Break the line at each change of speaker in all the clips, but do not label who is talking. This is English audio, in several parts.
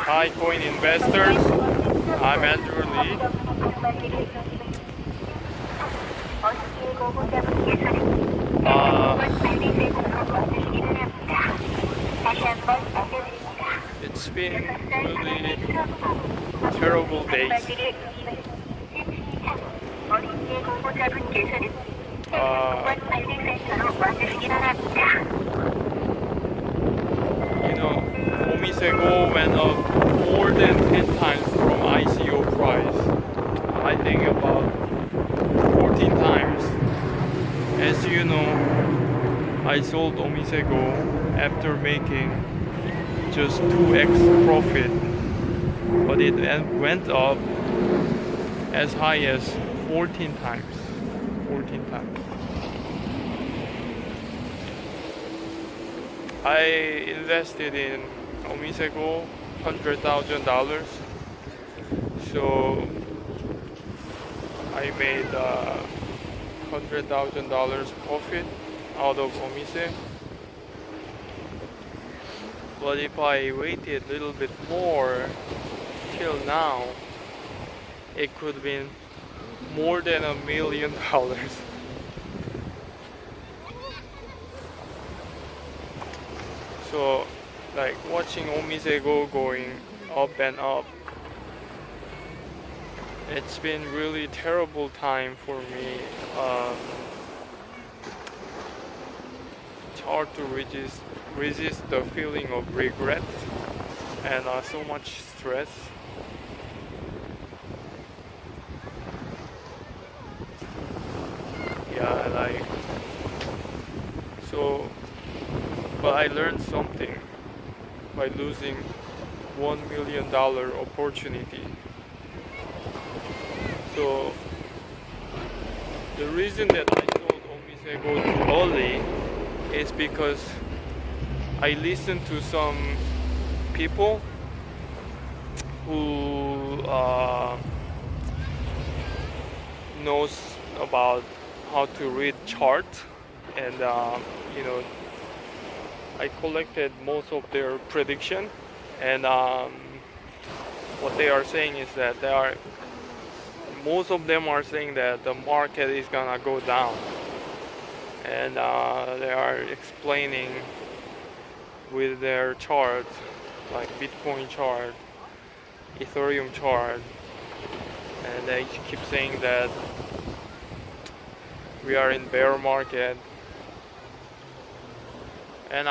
Hi coin investors, I'm Andrew Lee. Uh, it's been really terrible days. Uh, Omisego went up more than 10 times from ICO price. I think about 14 times. As you know, I sold Omisego after making just 2x profit, but it went up as high as 14 times. 14 times. I invested in Omisego $100,000, so I made $100,000 profit out of Omise. But if I waited a little bit more till now, it could have been more than $1 million. So, like watching Omisego going up and up, it's been really terrible time for me. It's hard to resist the feeling of regret and so much stress. Yeah, like so. But I learned something by losing $1 million opportunity. So the reason that I sold Omisego too early is because I listened to some people who knows about how to read chart, and I collected most of their prediction, and what they are saying is that most of them are saying that the market is gonna go down, and they are explaining with their charts, like Bitcoin chart, Ethereum chart, and they keep saying that we are in bear market. And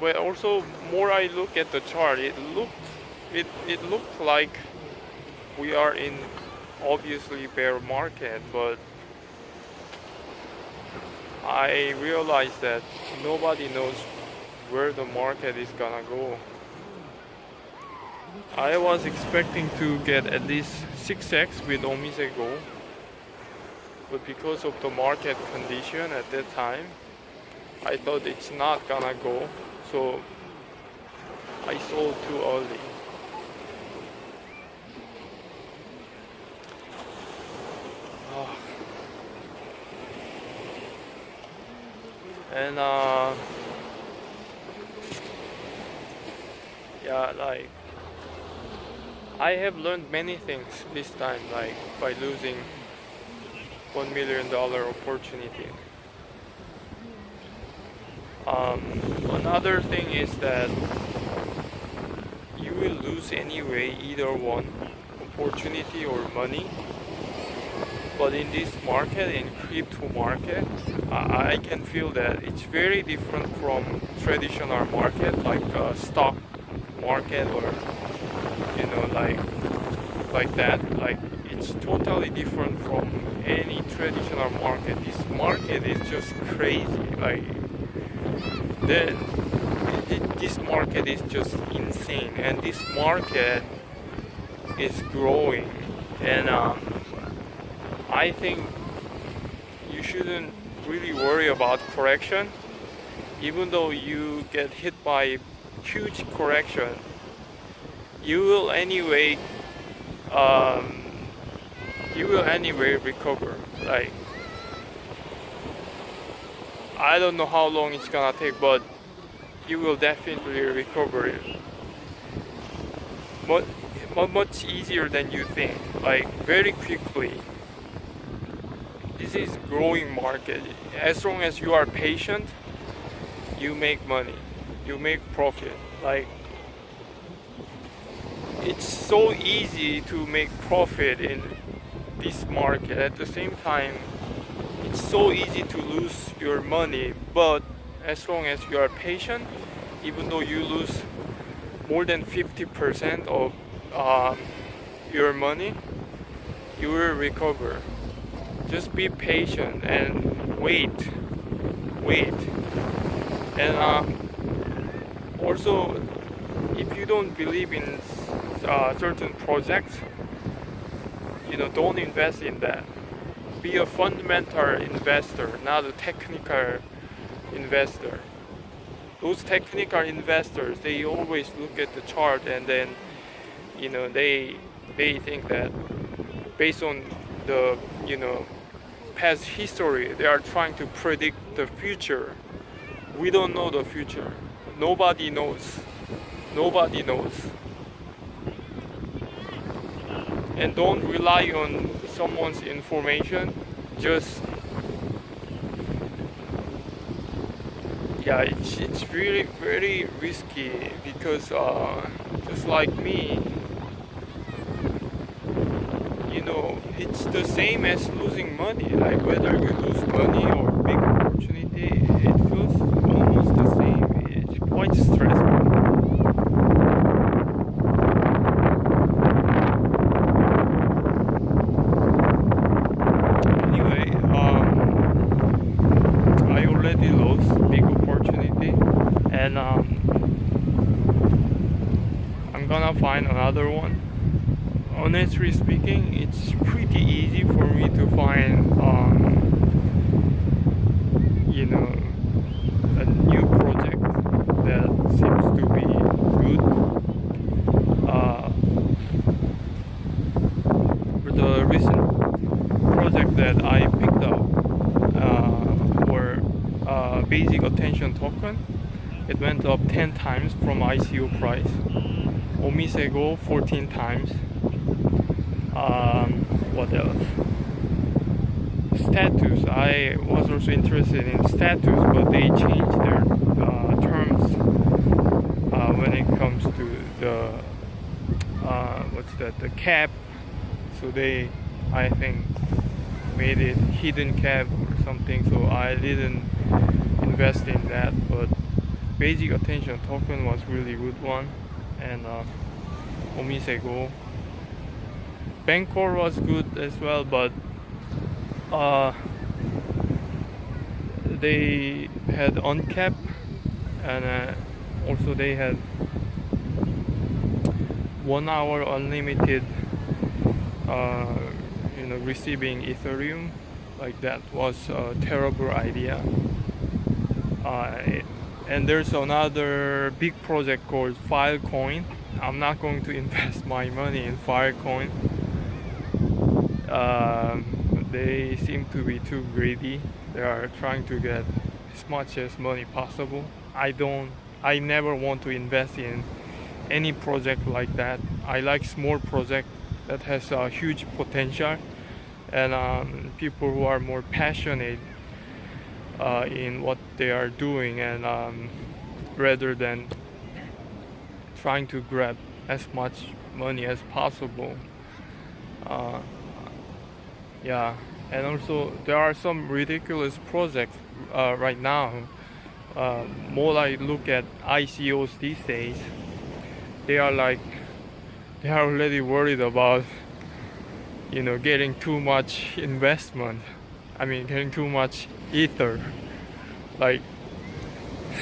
but also more I look at the chart, it looked like we are in obviously bear market, but I realized that nobody knows where the market is gonna go. I was expecting to get at least 6x with Omisego, but because of the market condition at that time, I thought it's not gonna go, so I sold too early. And yeah, like I have learned many things this time, like by losing $1 million opportunity. Another thing is that you will lose anyway, either one, opportunity or money. But in this market, in crypto market, I can feel that it's very different from traditional market, like stock market, or like that. Like it's totally different from any traditional market. This market is just crazy. Like this market is just insane, and this market is growing, and I think you shouldn't really worry about correction. Even though you get hit by huge correction, you will anyway recover. Like I don't know how long it's gonna take, but you will definitely recover it. much, much easier than you think. Like very quickly. This is growing market. As long as you are patient, you make money, you make profit. Like it's so easy to make profit in this market. At the same time, it's so easy to lose your money. But as long as you are patient, even though you lose more than 50% of your money, you will recover. Just be patient and wait. And also, if you don't believe in certain projects, don't invest in that. Be a fundamental investor, not a technical investor. Those technical investors, they always look at the chart and then they think that based on the past history, they are trying to predict the future. We don't know the future. Nobody knows. And don't rely on someone's information. Just it's really very risky because just like me, it's the same as losing money. Like whether you lose money or big opportunity, it feels almost the same. It's quite stressful. Anyway, I already lost big opportunity, and I'm gonna find another one. Honestly speaking, it's pretty easy for me to find, a new project that seems to be good. For the recent project that I picked up were basic attention token. It went up 10 times from ICO price. Omisego 14 times. What else? Status. I was also interested in status, but they changed their terms when it comes to the the cap. So they, I think, made it hidden cap or something. So I didn't invest in that. But basic attention token was really good one, and Omisego. Bancor was good as well, but they had uncapped, and also they had 1 hour unlimited receiving Ethereum. Like that was a terrible idea. And there's another big project called Filecoin. I'm not going to invest my money in Filecoin. They seem to be too greedy. They are trying to get as much as money possible. I never want to invest in any project like that. I like small project that has a huge potential, and people who are more passionate in what they are doing, and rather than trying to grab as much money as possible. And also there are some ridiculous projects right now. More I look at ICOs these days, they are already worried about getting too much investment. I mean, getting too much ether. Like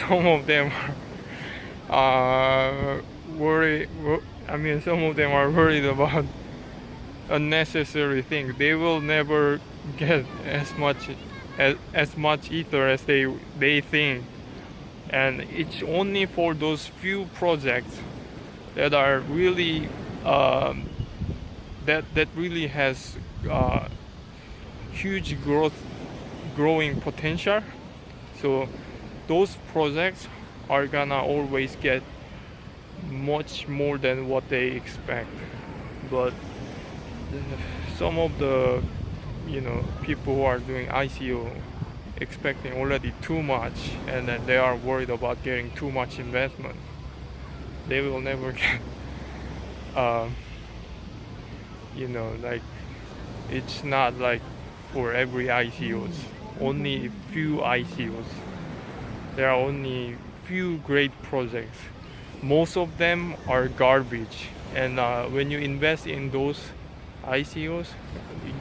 some of them are some of them are worried about unnecessary things. They will never get as much ether as they think, and it's only for those few projects that are really that really has huge growing potential. So those projects are gonna always get much more than what they expect. But some of the people who are doing ICO expecting already too much, and then they are worried about getting too much investment. They will never get like, it's not like for every ICOs, only few ICOs. There are only few great projects. Most of them are garbage, and when you invest in those ICOs,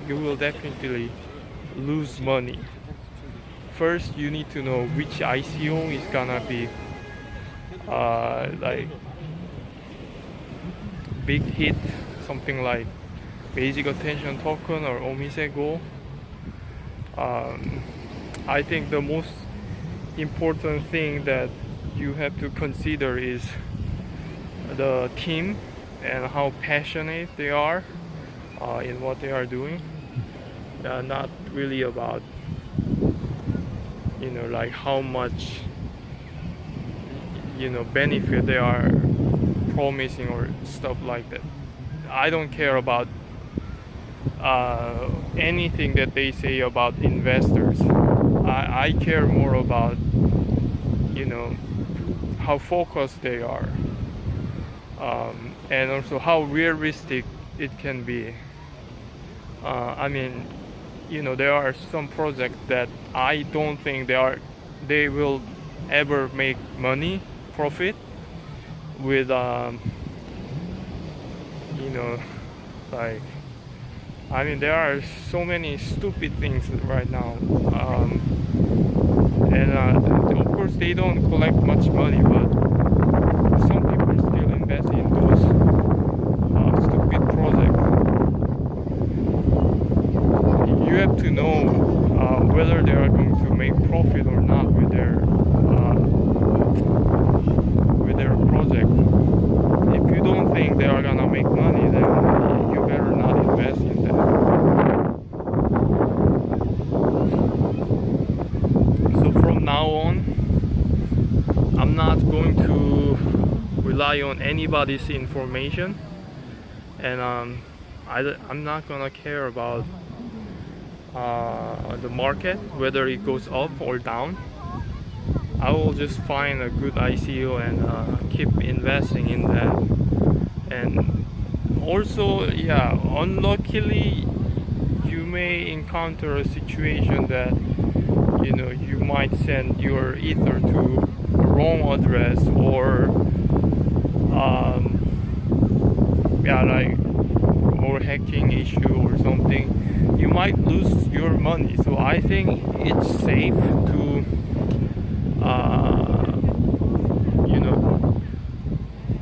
you will definitely lose money. First, you need to know which ICO is gonna be like big hit, something like Basic Attention Token or Omisego. I think the most important thing that you have to consider is the team and how passionate they are in what they are doing. Not really about like how much benefit they are promising or stuff like that. I don't care about anything that they say about investors. I care more about how focused they are, and also how realistic it can be. I mean, there are some projects that I don't think they will ever make money, profit with like, I mean, there are so many stupid things right now, and of course they don't collect much money, but some people still invest in those stupid projects. You have to know whether they are going to make profit or not with their project. If you don't think they are gonna make money, then you better not invest in them. So from now on, I'm not going to rely on anybody's information, and I'm not gonna care about the market, whether it goes up or down. I will just find a good ICO and keep investing in that. And also, yeah, unluckily, you may encounter a situation that you might send your Ether to a wrong address, or or hacking issue or something. You might lose your money. So I think it's safe to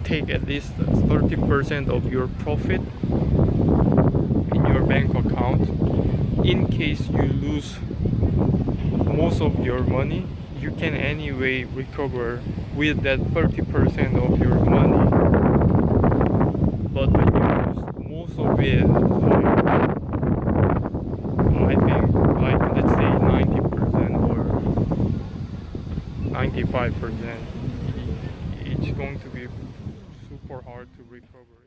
take at least 30% of your profit in your bank account. In case you lose most of your money, you can anyway recover with that 30% of your money. But when you lose most of it, I think, like, let's say 90% or 95%, it's going to be super hard to recover.